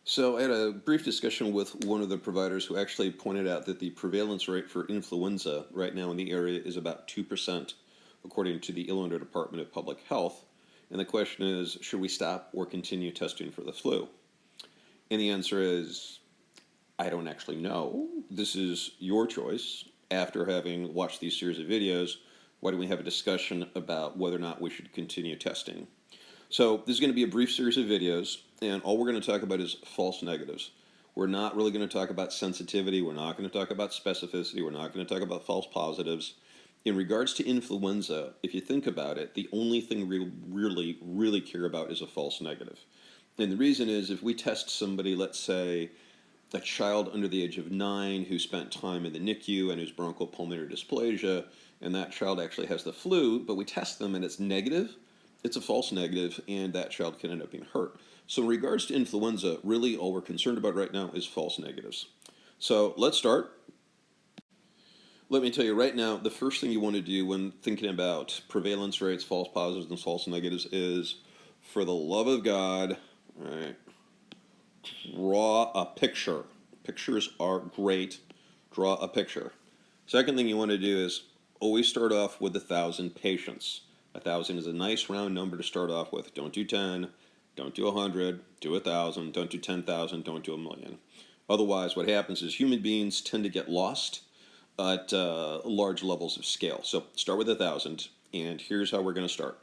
So I had a brief discussion with one of the providers who actually pointed out that the prevalence rate for influenza right now in the area is about 2%, according to the Illinois Department of Public Health. And the question is, should we stop or continue testing for the flu? And the answer is, I don't actually know. This is your choice. After having watched these series of videos, why don't we have a discussion about whether or not we should continue testing? So this is going to be a brief series of videos, and all we're going to talk about is false negatives. We're not really going to talk about sensitivity. We're not going to talk about specificity. We're not going to talk about false positives. In regards to influenza, if you think about it, the only thing we really care about is a false negative. And the reason is if we test somebody, let's say a child under the age of 9 who spent time in the NICU and who's bronchopulmonary dysplasia, and that child actually has the flu, but we test them and it's negative, it's a false negative, and that child can end up being hurt. So in regards to influenza, really all we're concerned about right now is false negatives. So let's start. Let me tell you right now, the first thing you want to do when thinking about prevalence rates, false positives, and false negatives is, for the love of God, all right, draw a picture. Pictures are great. Draw a picture. Second thing you want to do is always start off with 1,000 patients. 1,000 is a nice round number to start off with. Don't do 10, don't do 100, do 1,000, don't do 10,000, don't do 1,000,000. Otherwise, what happens is human beings tend to get lost at large levels of scale. So start with 1,000, and here's how we're going to start.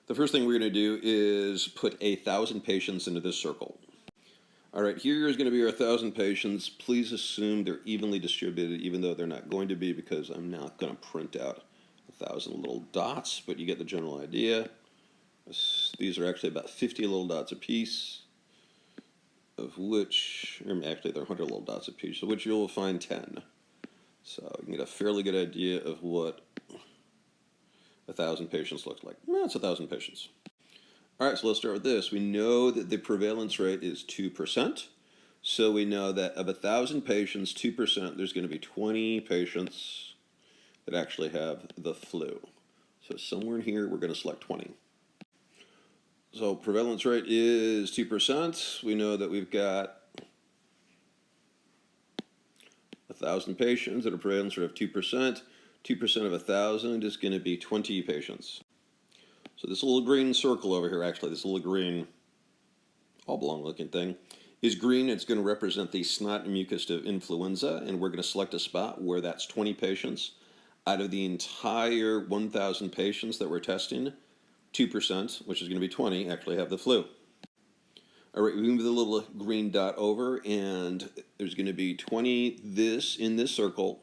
The first thing we're going to do is put 1,000 patients into this circle. All right, here is going to be our 1,000 patients. Please assume they're evenly distributed, even though they're not going to be, because I'm not going to print out 1,000 little dots, but you get the general idea. These are actually about 50 little dots apiece, of which, actually they're 100 little dots apiece, of which you'll find 10. So you can get a fairly good idea of what 1,000 patients look like. Well, it's 1,000 patients. All right, so let's start with this. We know that the prevalence rate is 2%. So we know that of 1,000 patients, 2%, there's going to be 20 patients that actually have the flu. So somewhere in here, we're going to select 20. So prevalence rate is 2%. We know that we've got 1,000 patients at a prevalence rate of 2%. 2% of 1,000 is going to be 20 patients. So this little green circle over here, actually, this little green oblong looking thing, is green. It's going to represent the snot and mucus of influenza, and we're going to select a spot where that's 20 patients. Out of the entire 1,000 patients that we're testing, 2%, which is going to be 20, actually have the flu. All right, we move the little green dot over, and there's going to be 20 in this circle.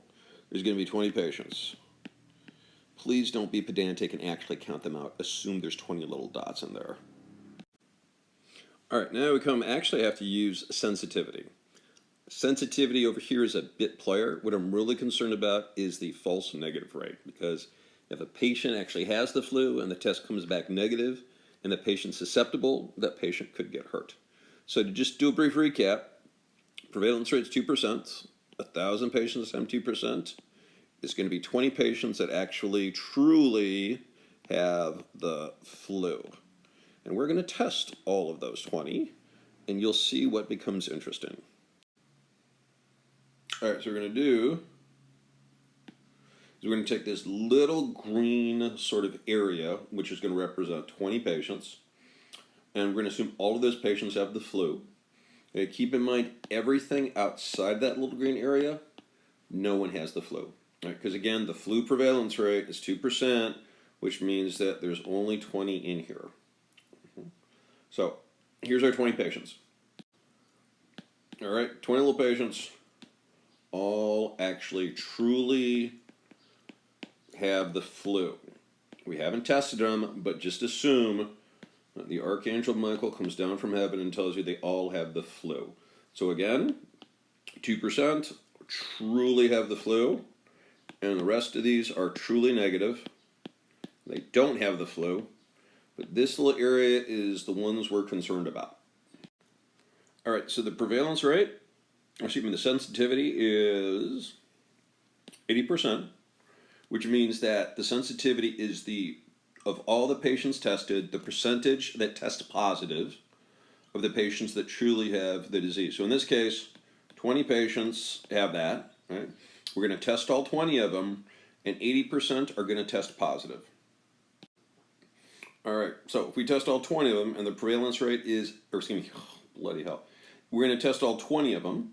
There's going to be 20 patients. Please don't be pedantic and actually count them out. Assume there's 20 little dots in there. All right, now we actually have to use sensitivity. Sensitivity over here is a bit player. What I'm really concerned about is the false negative rate, because if a patient actually has the flu and the test comes back negative and the patient's susceptible, that patient could get hurt. So to just do a brief recap, prevalence rate is 2%, 1,000 patients times 2%. It's going to be 20 patients that actually truly have the flu. And we're going to test all of those 20, and you'll see what becomes interesting. All right, so we're going to do is we're going to take this little green sort of area, which is going to represent 20 patients, and we're going to assume all of those patients have the flu. Okay, keep in mind, everything outside that little green area, no one has the flu. Because again, the flu prevalence rate is 2%, which means that there's only 20 in here. So here's our 20 patients. All right, 20 little patients, all actually truly have the flu. We haven't tested them, but just assume that the Archangel Michael comes down from heaven and tells you they all have the flu. So again, 2% truly have the flu, and the rest of these are truly negative. They don't have the flu, but this little area is the ones we're concerned about. All right, so the prevalence rate, the sensitivity is 80%, which means that the sensitivity is of all the patients tested, the percentage that test positive of the patients that truly have the disease. So in this case, 20 patients have that, right? We're going to test all 20 of them, and 80% are going to test positive. All right, so if we test all 20 of them, and the prevalence rate is, or excuse me, bloody hell, we're going to test all 20 of them,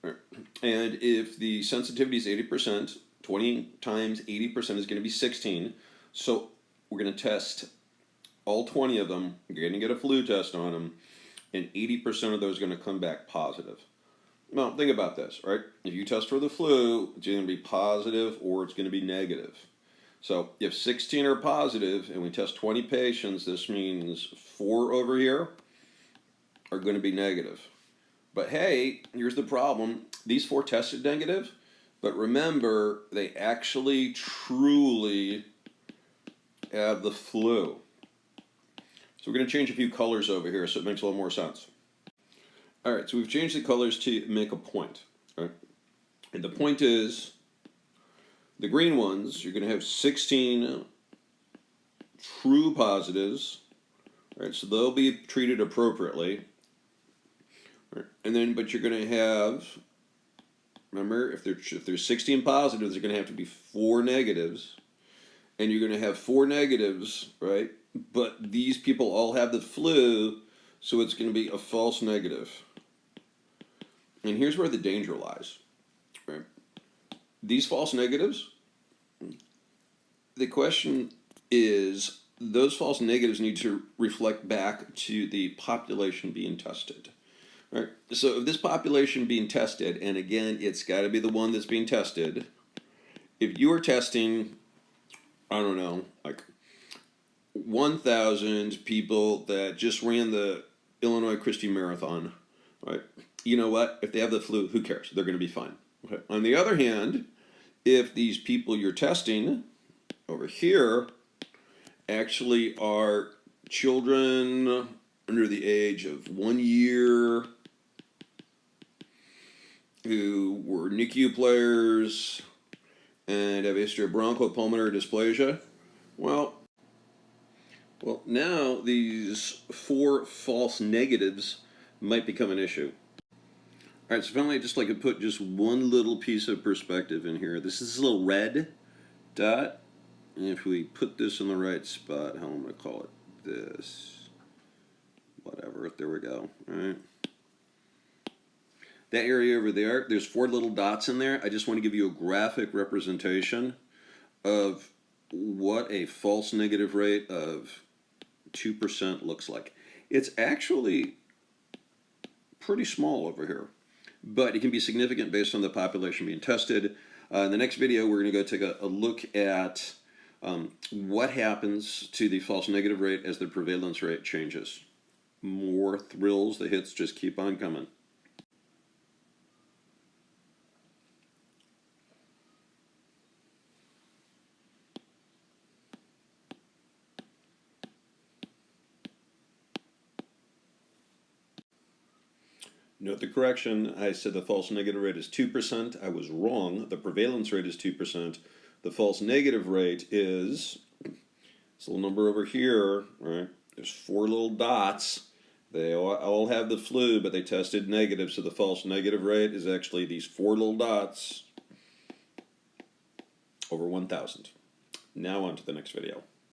right? And if the sensitivity is 80%, 20 times 80% is going to be 16. So we're going to test all 20 of them. You're going to get a flu test on them, and 80% of those are going to come back positive. Now, think about this, right? If you test for the flu, it's either going to be positive or it's going to be negative. So if 16 are positive and we test 20 patients, this means 4 over here are going to be negative. But hey, here's the problem. These 4 tested negative, but remember, they actually truly have the flu. So we're going to change a few colors over here so it makes a little more sense. All right, so we've changed the colors to make a point. Right? And the point is, the green ones, you're going to have 16 true positives. Right? So they'll be treated appropriately. Right? And then, but you're going to have, remember, if there's 16 positives, there's going to have to be 4 negatives. And you're going to have 4 negatives, right? But these people all have the flu, so it's going to be a false negative. And here's where the danger lies, right? These false negatives, the question is, those false negatives need to reflect back to the population being tested, right? So if this population being tested, and again, it's got to be the one that's being tested, if you are testing, I don't know, like 1,000 people that just ran the Illinois Christie Marathon, right? You know what? If they have the flu, who cares? They're going to be fine. Okay. On the other hand, if these people you're testing over here actually are children under the age of 1 year who were NICU players and have a history of bronchopulmonary dysplasia, well, now these 4 false negatives might become an issue. All right, so finally, I'd just like to put just one little piece of perspective in here. This is a little red dot, and if we put this in the right spot, how am I going to call it? This, whatever, there we go, all right? That area over there, there's 4 little dots in there. I just want to give you a graphic representation of what a false negative rate of 2% looks like. It's actually pretty small over here, but it can be significant based on the population being tested. In the next video, we're going to go take a look at what happens to the false negative rate as the prevalence rate changes. More thrills, the hits just keep on coming. Note the correction. I said the false negative rate is 2%. I was wrong. The prevalence rate is 2%. The false negative rate is this little number over here, right? There's 4 little dots. They all have the flu, but they tested negative, so the false negative rate is actually these 4 little dots over 1,000. Now on to the next video.